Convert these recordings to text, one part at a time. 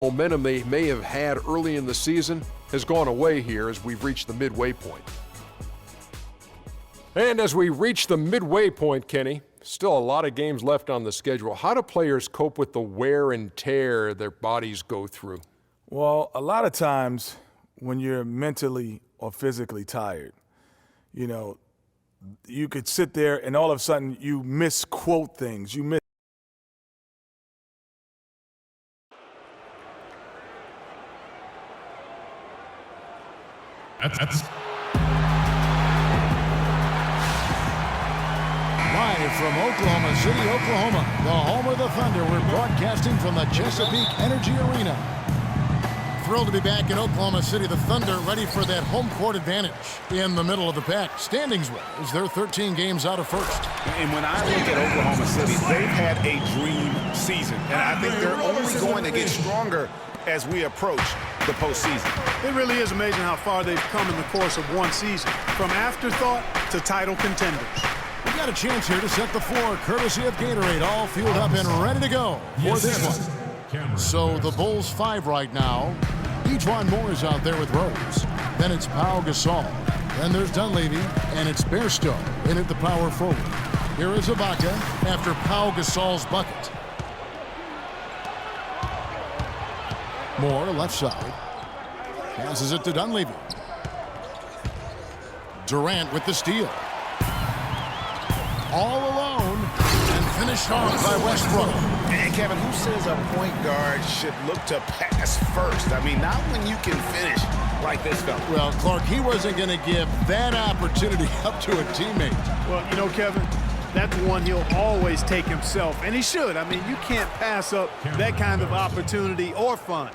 Momentum they may have had early in the season has gone away here as we've reached the midway point. And as we reach the midway point, Kenny, still a lot of games left on the schedule. How do players cope with the wear and tear their bodies go through? Well, a lot of times when you're mentally or physically tired, you know, you could sit there and all of a sudden you misquote things. You miss. That's Live from Oklahoma City, Oklahoma, the home of the Thunder. We're broadcasting from the Chesapeake Energy Arena. Thrilled to be back in Oklahoma City. The Thunder ready for that home court advantage in the middle of the pack. Standings-wise, they're 13 games out of first. And when I look at Oklahoma City, they've had a dream season. And I think they're only going to get stronger as we approach the postseason. It really is amazing how far they've come in the course of one season, from afterthought to title contenders. We got a chance here to set the floor, courtesy of Gatorade, all fueled up and ready to go for this one. So the Bulls 5 right now. Ejuan Moore is out there with Rose. Then it's Pau Gasol. Then there's Dunleavy, and it's Bairstow in at the power forward. Here is Ibaka after Pau Gasol's bucket. Moore, left side. Passes it to Dunleavy. Durant with the steal. All alone and finished off by Westbrook. And Kevin, who says a point guard should look to pass first? I mean, not when you can finish like this fella. Well, Clark, he wasn't going to give that opportunity up to a teammate. Well, you know, Kevin, that's one he'll always take himself, and he should. I mean, you can't pass up that kind of opportunity or fun.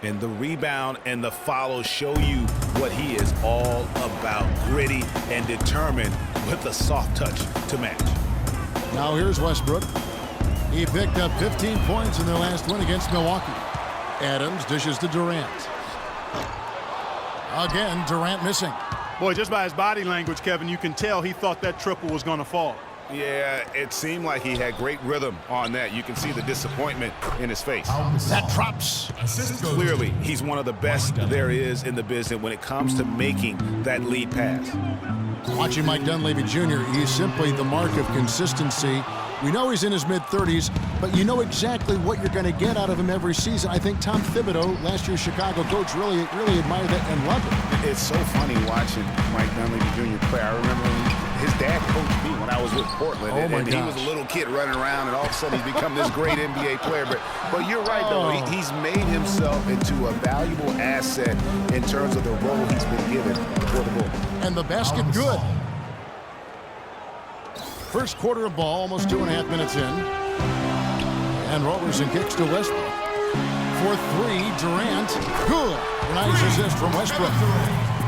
And the rebound and the follow show you what he is all about. Gritty and determined with a soft touch to match. Now here's Westbrook. He picked up 15 points in their last win against Milwaukee. Adams dishes to Durant. Again, Durant missing. Boy, just by his body language, Kevin, you can tell he thought that triple was going to fall. Yeah, it seemed like he had great rhythm on that. You can see the disappointment in his face. That drops. Clearly, he's one of the best there is in the business when it comes to making that lead pass. Watching Mike Dunleavy Jr., he's simply the mark of consistency. We know he's in his mid-30s, but you know exactly what you're going to get out of him every season. I think Tom Thibodeau, last year's Chicago coach, really admired that and loved it. It's so funny watching Mike Dunleavy Jr. play. I remember his dad coached me when I was with Portland, and he was a little kid running around, and all of a sudden he's become this great NBA player. But you're right, though. He's made himself into a valuable asset in terms of the role he's been given for the Bulls. And the basket good. First quarter of ball, almost 2.5 minutes in. And Roberson kicks to Westbrook. For three, Durant. Good. Nice assist from Westbrook.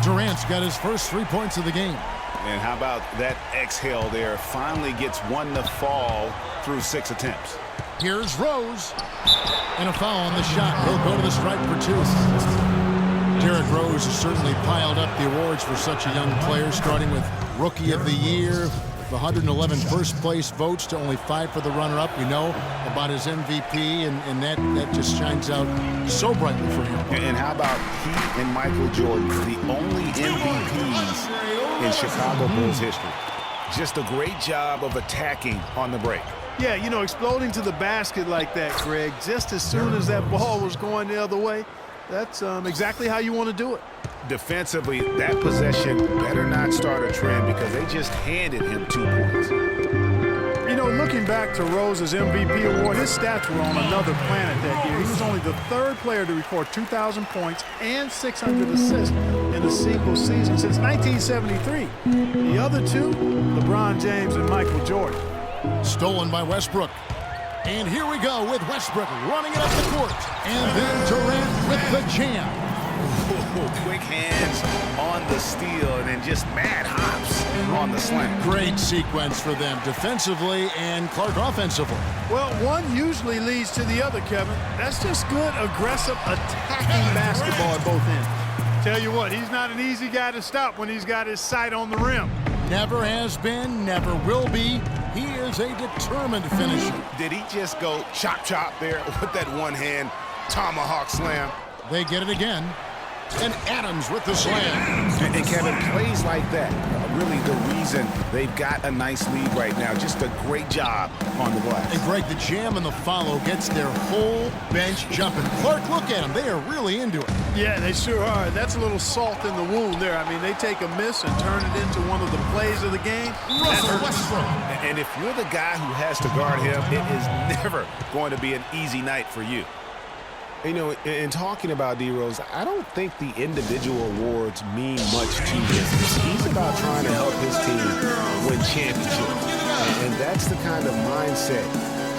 Durant's got his first 3 points of the game. And how about that exhale there? Finally gets one to fall through 6 attempts. Here's Rose. And a foul on the shot. He'll go to the stripe for 2. Derrick Rose has certainly piled up the awards for such a young player, starting with Rookie of the Year, the 111 first-place votes to only 5 for the runner-up. We know about his MVP, and that just shines out so brightly for him. And how about he and Michael Jordan, the only MVPs in Chicago Bulls history? Just a great job of attacking on the break. Yeah, you know, exploding to the basket like that, Greg, just as soon as that ball was going the other way, that's exactly how you want to do it. Defensively, that possession better not start a trend because they just handed him 2 points. You know, looking back to Rose's MVP award, his stats were on another planet that year. He was only the 3rd player to record 2,000 points and 600 assists in a single season since 1973. The other 2, LeBron James and Michael Jordan. Stolen by Westbrook. And here we go with Westbrook running it up the court. And then Durant with the jam. Quick hands on the steal and then just mad hops on the slam. Great sequence for them defensively and Clark offensively. Well, one usually leads to the other, Kevin. That's just good, aggressive, attacking basketball at both ends. Tell you what, he's not an easy guy to stop when he's got his sight on the rim. Never has been, never will be. He is a determined finisher. Did he just go chop there with that one hand? Tomahawk slam. They get it again. And Adams with the slam. And Kevin, plays like that are really the reason they've got a nice lead right now. Just a great job on the glass. And Greg, the jam and the follow gets their whole bench jumping. Clark, look at them. They are really into it. Yeah, they sure are. That's a little salt in the wound there. I mean, they take a miss and turn it into one of the plays of the game. Russell Westbrook. And if you're the guy who has to guard him, it is never going to be an easy night for you. You know, in talking about D-Rose, I don't think the individual awards mean much to this. He's about trying to help his team win championships. And that's the kind of mindset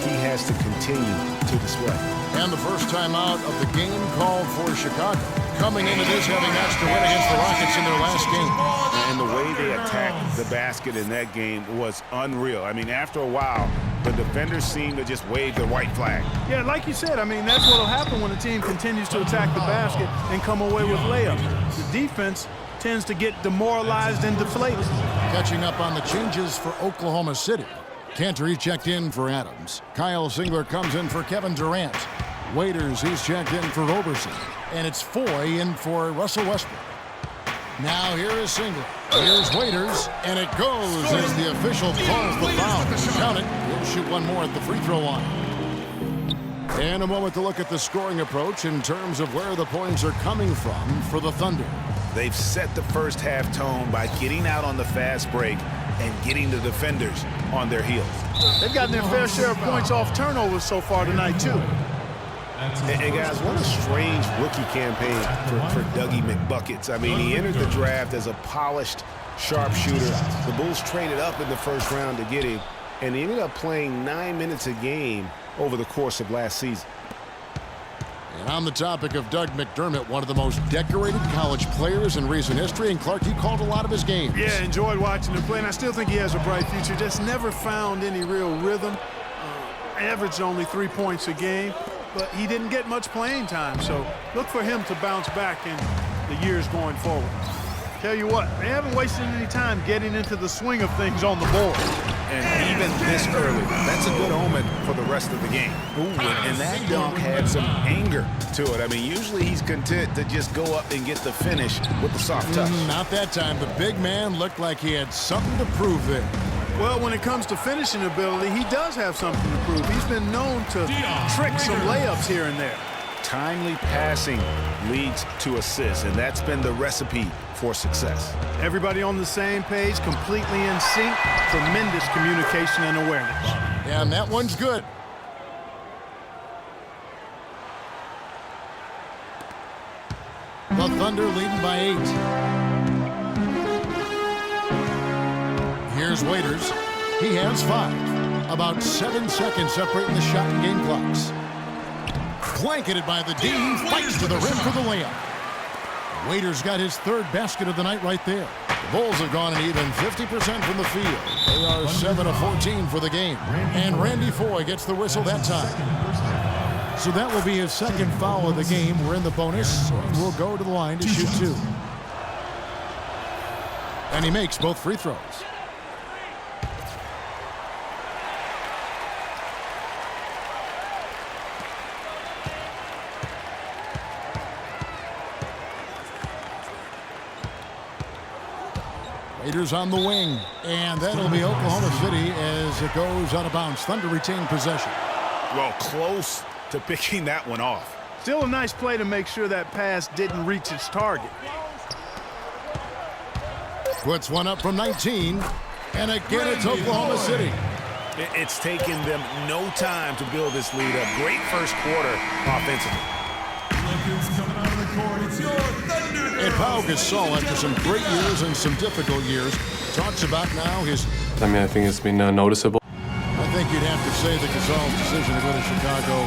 he has to continue to display. And the first time out of the game called for Chicago. Coming into this having asked to win against the Rockets in their last game. And the way they attacked the basket in that game was unreal. I mean, after a while, the defenders seemed to just wave the white flag. Yeah, like you said, I mean, that's what will happen when a team continues to attack the basket and come away with layups. The defense tends to get demoralized and deflated. Catching up on the changes for Oklahoma City. Cantor, checked in for Adams. Kyle Singler comes in for Kevin Durant. Waiters, he's checked in for Roberson. And it's Foy in for Russell Westbrook. Now here is Singler. Here's Waiters, and it goes as the official calls the foul. Count it. He'll shoot one more at the free throw line. And a moment to look at the scoring approach in terms of where the points are coming from for the Thunder. They've set the first half tone by getting out on the fast break and getting the defenders on their heels. They've gotten their fair share of points off turnovers so far tonight, too. And guys, what a strange rookie campaign for Dougie McBuckets. I mean, he entered the draft as a polished sharpshooter. The Bulls traded up in the first round to get him, and he ended up playing 9 minutes a game over the course of last season. And on the topic of Doug McDermott, one of the most decorated college players in recent history, and Clark, you called a lot of his games. Yeah, enjoyed watching him play, and I still think he has a bright future. Just never found any real rhythm. Averaged only 3 points a game, but he didn't get much playing time, so look for him to bounce back in the years going forward. Tell you what, they haven't wasted any time getting into the swing of things on the board. And even this early, that's a good omen for the rest of the game. And that dunk had some anger to it. I mean, usually he's content to just go up and get the finish with the soft touch. Not that time. The big man looked like he had something to prove there. Well, when it comes to finishing ability, he does have something to prove. He's been known to trick some layups here and there. Timely passing leads to assists, and that's been the recipe for success. Everybody on the same page, completely in sync, tremendous communication and awareness. And that one's good. The Thunder leading by 8. Here's Waiters. He has 5. About 7 seconds separating the shot and game clocks. Blanketed by the D, fights to the rim for the layup. Waiters got his 3rd basket of the night right there. The Bulls have gone an even 50% from the field. They are 7 of 14 for the game. And Randy Foy gets the whistle that time. So that will be his 2nd foul of the game. We're in the bonus, and we'll go to the line to shoot 2. And he makes both free throws. Raiders on the wing, and that'll be Oklahoma City as it goes out of bounds. Thunder retain possession. Well, close to picking that one off. Still a nice play to make sure that pass didn't reach its target. Puts one up from 19, and again it's Oklahoma City. It's taken them no time to build this lead up. Great first quarter offensively. And Pau Gasol, after some great years and some difficult years, talks about now his... I think it's been noticeable. I think you'd have to say that Gasol's decision to go to Chicago,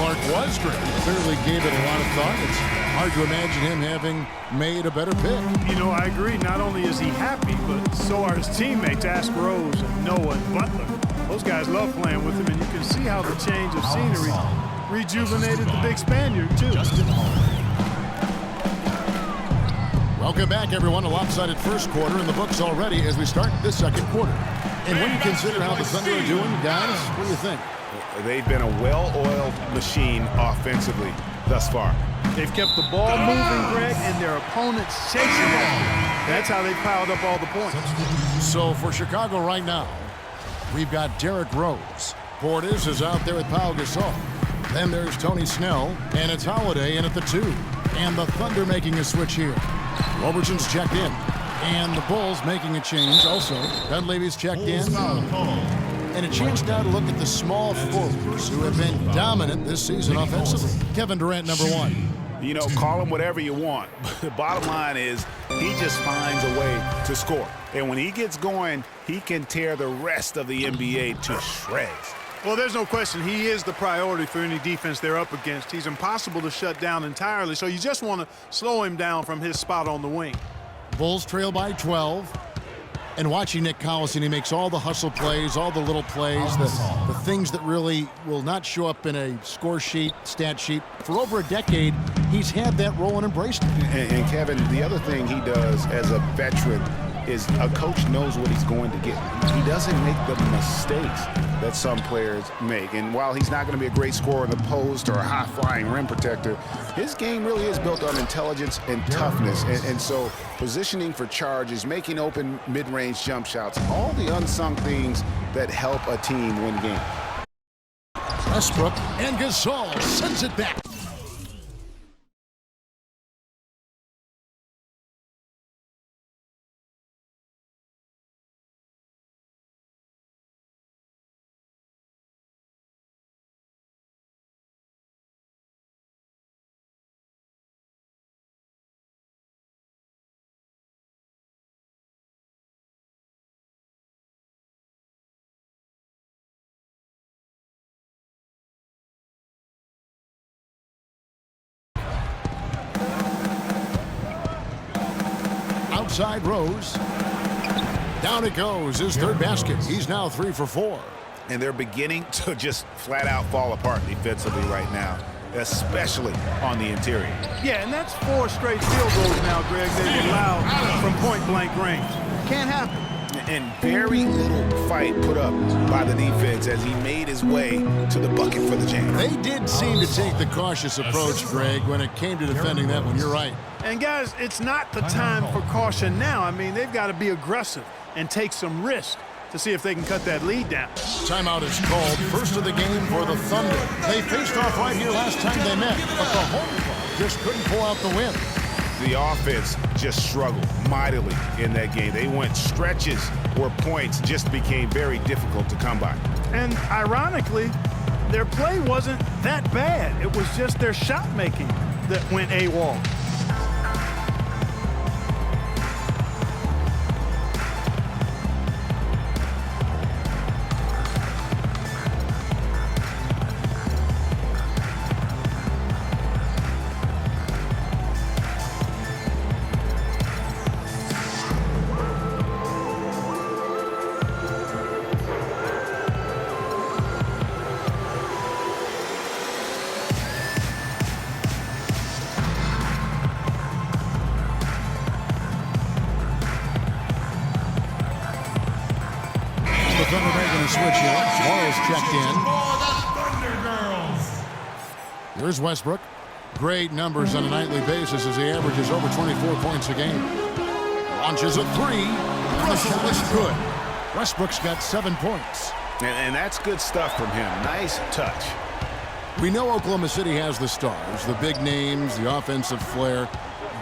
Clark, was great. He clearly gave it a lot of thought. It's hard to imagine him having made a better pick. You know, I agree. Not only is he happy, but so are his teammates, Ask Rose and Noah and Butler. Those guys love playing with him, and you can see how the change of scenery rejuvenated the big Spaniard, too. Welcome back, everyone. A lopsided first quarter in the books already as we start this second quarter. And when you consider how the Thunder are doing, guys, what do you think? They've been a well-oiled machine offensively thus far. They've kept the ball moving, Greg, and their opponents chasing it. That's how they piled up all the points. So for Chicago right now, we've got Derrick Rose. Portis is out there with Pau Gasol. Then there's Tony Snell, and it's Holiday in at the 2. And the Thunder making a switch here. Robertson's checked in. And the Bulls making a change also. Dunleavy's checked in. And a chance now to look at the small forwards who have been dominant this season offensively. Kevin Durant, number 1. You know, call him whatever you want. But the bottom line is he just finds a way to score. And when he gets going, he can tear the rest of the NBA to shreds. Well, there's no question he is the priority for any defense they're up against. He's impossible to shut down entirely, so you just want to slow him down from his spot on the wing. Bulls trail by 12. And watching Nick Collison, he makes all the hustle plays, all the little plays, the things that really will not show up in a score sheet, stat sheet. For over a decade, he's had that role and embraced it. And Kevin, the other thing he does as a veteran is a coach knows what he's going to get. He doesn't make the mistakes that some players make. And while he's not going to be a great scorer in the post or a high-flying rim protector, his game really is built on intelligence and toughness. And so positioning for charges, making open mid-range jump shots, all the unsung things that help a team win games. Westbrook and Gasol sends it back. Outside Rose. Down it goes, his third basket. He's now 3 for 4. And they're beginning to just flat out fall apart defensively right now, especially on the interior. Yeah, and that's 4 straight field goals now, Greg, they've allowed from point-blank range. Can't happen. And very little fight put up by the defense as he made his way to the bucket for the jam. They did seem to take the cautious approach, Greg, when it came to defending that one. You're right. And, guys, it's not the time for caution now. I mean, they've got to be aggressive and take some risk to see if they can cut that lead down. Timeout is called. First of the game for the Thunder. They faced off right here last time they met, but the home club just couldn't pull out the win. The offense just struggled mightily in that game. They went stretches where points just became very difficult to come by. And ironically, their play wasn't that bad. It was just their shot making that went AWOL. Thunder making a switch here. Morrow's checked in. Here's Westbrook. Great numbers on a nightly basis as he averages over 24 points a game. Launches a 3. The shot is good. Westbrook's got 7 points. And that's good stuff from him. Nice touch. We know Oklahoma City has the stars, the big names, the offensive flair.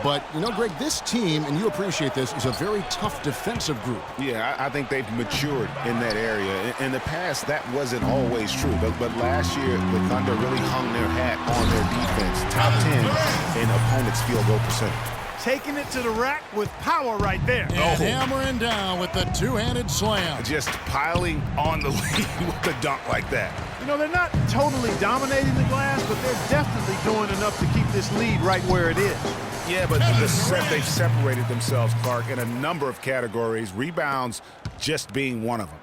But, you know, Greg, this team, and you appreciate this, is a very tough defensive group. Yeah, I think they've matured in that area. In the past, that wasn't always true. But last year, the Thunder really hung their hat on their defense. Top 10 in opponents' field goal percentage. Taking it to the rack with power right there. And hammering down with the two-handed slam. Just piling on the lead with a dunk like that. You know, they're not totally dominating the glass, but they're definitely doing enough to keep this lead right where it is. Yeah, but they've separated themselves, Clark, in a number of categories, rebounds just being one of them.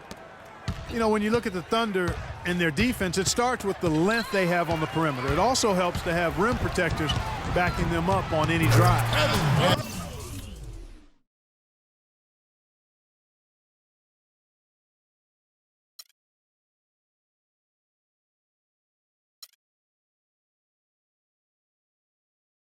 You know, when you look at the Thunder and their defense, it starts with the length they have on the perimeter. It also helps to have rim protectors backing them up on any drive.